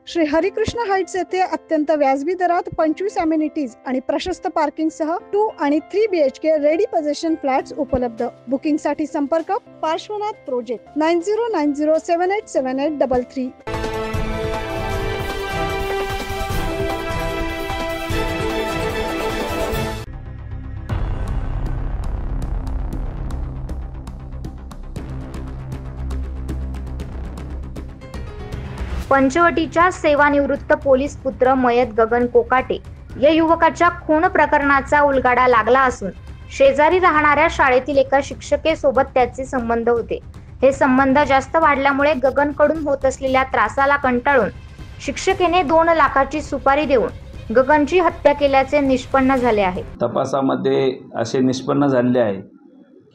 Shri Harikrishna Heights येथे अत्यंत व्याजबी दरात 25 अमेनिटीज आणि प्रशस्त पार्किंग सह 2 आणि 3 BHK रेडी पोझिशन फ्लॅट्स उपलब्ध। बुकिंग साठी संपर्क पार्श्वनाथ प्रोजेक्ट 9090787833। पंचवटीच्या सेवानिवृत्त पोलीस पुत्र मयत गगन कोकाटे या युवकाच्या खून प्रकरणाचा उलगडा लागला असून शेजारी राहणाऱ्या शाळेतील एका शिक्षकेसोबत त्याचे संबंध होते। हे संबंध जास्त वाढल्यामुळे गगनकडून होत असलेल्या त्रासाला कंटाळून शिक्षकेने 2 लाखाची सुपारी देऊन गगनची हत्या केल्याचे निष्पन्न झाले आहे। तपासामध्ये असे निष्पन्न झाले आहे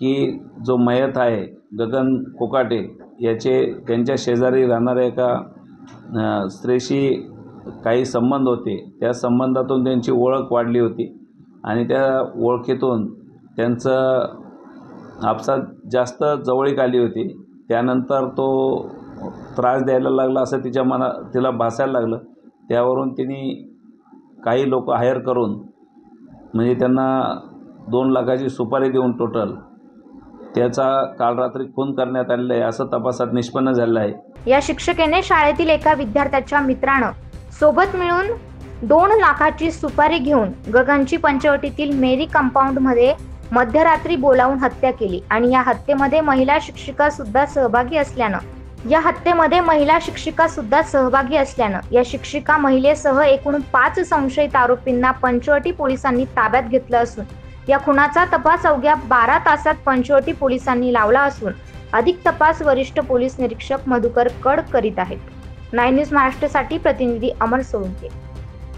की जो मयत आहे गगन कोकाटे याचे त्यांच्या शेजारी राहणाऱ्या एका स्त्रीशी काही संबंध होते। त्या संबंधातून त्यांची ओळख वाढली होती आणि त्या ओळखीतून त्यांचं आपसात जास्त जवळीक आली होती। त्यानंतर तो त्रास द्यायला लागला असं तिला भासायला लागलं। त्यावरून तिने काही लोक हायर करून म्हणजे त्यांना 2 लाखाची सुपारी देऊन टोटल त्याचा काल रात्री खून करण्यात आलेला आहे असं तपासात निष्पन्न झालं आहे। या शिक्षकेने शाळेतील एका विद्यार्थ्याच्या मित्रानं सोबत मिळून 2 लाखाची सुपारी घेऊन गगनची पंचवटीतील मेरी कंपाऊंड मध्ये मध्यरात्री बोलावून हत्या केली आणि या हत्येमध्ये महिला शिक्षिका सुद्धा सहभागी असल्यानं या शिक्षिका महिलेसह एकूण 5 संशयित आरोपींना पंचवटी पोलिसांनी ताब्यात घेतलं असून या खुनाचा तपास अवघ्या 12 तासात पंचवटी पोलिसांनी लावला असून अधिक तपास वरिष्ठ पोलीस निरीक्षक मधुकर कड करीत आहेत। 9 न्यूज महाराष्ट्रासाठी प्रतिनिधी अमर सोळंके।